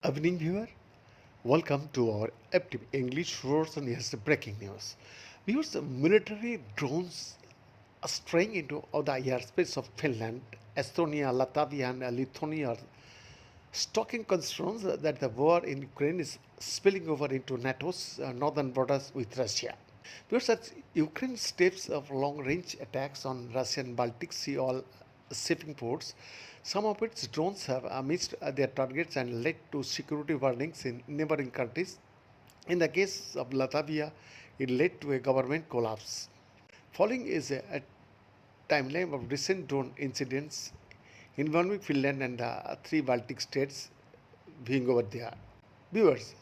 Evening viewer, welcome to our active English version. Here's the breaking news. Viewers, military drones are straying into the airspace of Finland, Estonia, Latvia, and Lithuania, stoking concerns that the war in Ukraine is spilling over into NATO's northern borders with Russia. Because as Ukraine steps of long-range attacks on Russian Baltic Sea all shipping ports, some of its drones have missed their targets and led to security warnings in neighboring countries. In the case of Latvia, it led to a government collapse. Following is a timeline of recent drone incidents involving Finland and the three Baltic states being over there. Viewers,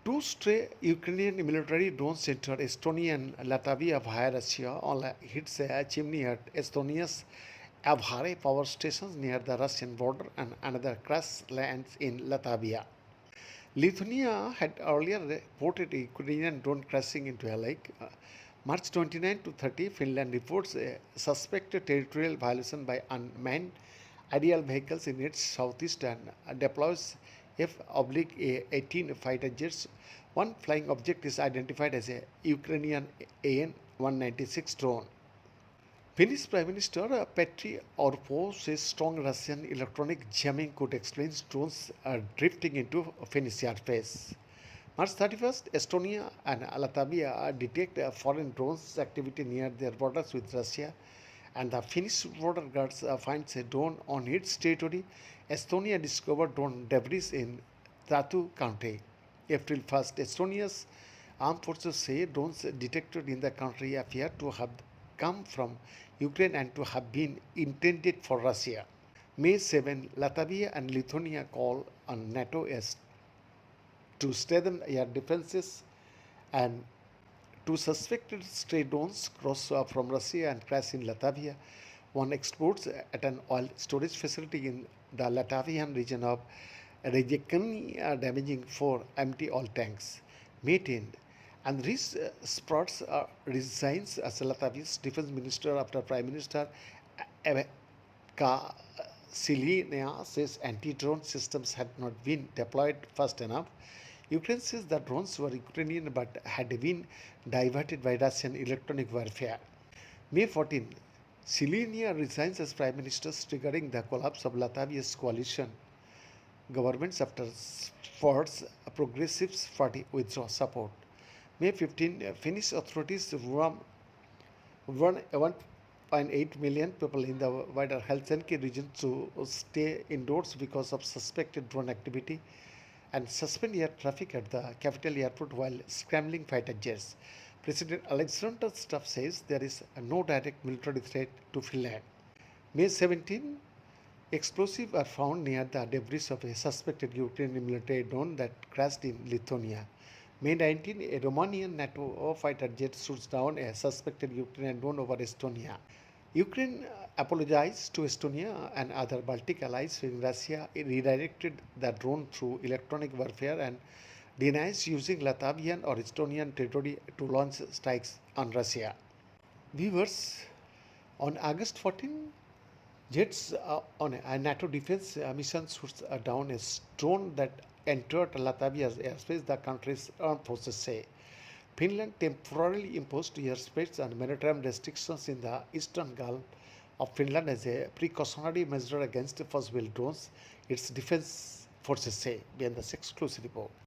two stray Ukrainian military drones entered Estonia and Latvia via Russia. All hits a chimney at Estonia's Avhare power stations near the Russian border, and another crash lands in Latvia. Lithuania had earlier reported a Ukrainian drone crashing into a lake. March 29 to 30, Finland reports a suspected territorial violation by unmanned aerial vehicles in its southeast and deploys F-18 fighter jets. One flying object is identified as a Ukrainian AN-196 drone. Finnish Prime Minister Petri Orpo says strong Russian electronic jamming could explain drones drifting into Finnish airspace. March 31st, Estonia and Latvia detect foreign drones activity near their borders with Russia, and the Finnish border guards finds a drone on its territory. Estonia discovered drone debris in Tartu County. April 1st, Estonia's armed forces say drones detected in the country appear to have come from Ukraine and to have been intended for Russia. May 7, Latvia and Lithuania call on NATO as to strengthen air defenses, and two suspected stray drones cross from Russia and crash in Latvia. One explodes at an oil storage facility in the Latvian region of Rijekani, damaging four empty oil tanks. May 10, Andris Sprats resigns as Latvia's defense minister after Prime Minister Eka Silina says anti-drone systems had not been deployed fast enough. Ukraine says the drones were Ukrainian but had been diverted by Russian electronic warfare. May 14, Silina resigns as Prime Minister, triggering the collapse of Latvia's coalition governments after Ford's Progressives Party withdraw support. May 15, Finnish authorities warn 1.8 million people in the wider Helsinki region to stay indoors because of suspected drone activity and suspend air traffic at the capital airport while scrambling fighter jets. President Alexander Stubb says there is no direct military threat to Finland. May 17, explosives are found near the debris of a suspected Ukrainian military drone that crashed in Lithuania. May 19, a Romanian NATO fighter jet shoots down a suspected Ukrainian drone over Estonia. Ukraine apologized to Estonia and other Baltic allies, saying Russia redirected the drone through electronic warfare and denies using Latvian or Estonian territory to launch strikes on Russia. Viewers, on August 14, jets on a NATO defense mission shoots down a drone that entered Latvia's airspace, the country's armed forces say. Finland temporarily imposed airspace and maritime restrictions in the eastern Gulf of Finland as a precautionary measure against possible drones, its defense forces say. Behind the exclusive report.